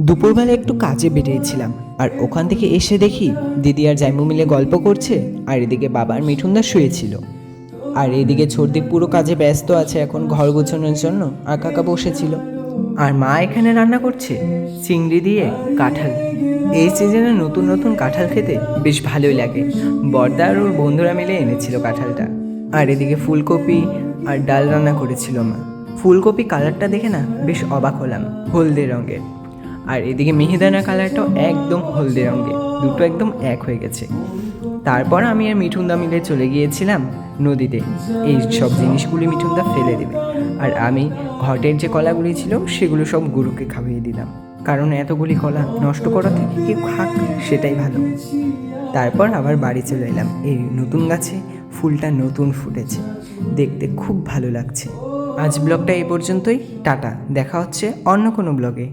দুপুরবেলা একটু কাজে বেরিয়েছিলাম, আর ওখান থেকে এসে দেখি দিদি আর জাইমু মিলে গল্প করছে, আর এদিকে বাবার মিঠুনদা শুয়েছিল। আর এদিকে ছোটদি পুরো কাজে ব্যস্ত আছে এখন ঘর গোছানোর জন্য, আর কাকা বসেছিল। আর মা এখানে রান্না করছে চিংড়ি দিয়ে কাঁঠাল। এই সিজনে নতুন নতুন কাঁঠাল খেতে বেশ ভালোই লাগে। বর্দা আর ওর বন্ধুরা মিলে এনেছিল কাঁঠালটা। আর এদিকে ফুলকপি আর ডাল রান্না করেছিল মা। ফুলকপি কালারটা দেখে না বেশ অবাক হলাম, হলদে রঙের। আর এদিকে মিহিদানা কালারটাও একদম হলদে রঙের, দুটো একদম এক হয়ে গেছে। তারপর আমি আর মিঠুনদা মিলে চলে গিয়েছিলাম নদীতে। এই সব জিনিসগুলি মিঠুনদা ফেলে দেবে, আর আমি ঘটের যে কলাগুলি ছিল সেগুলো সব গরুকে খাইয়ে দিলাম, কারণ এতগুলি কলা নষ্ট করা থেকে কেউ খাক সেটাই ভালো। তারপর আবার বাড়ি চলে এলাম। এই নতুন গাছে ফুলটা নতুন ফুটেছে, দেখতে খুব ভালো লাগছে। আজ ব্লগটা এই পর্যন্তই। টাটা, দেখা হচ্ছে অন্য কোনো ব্লগে।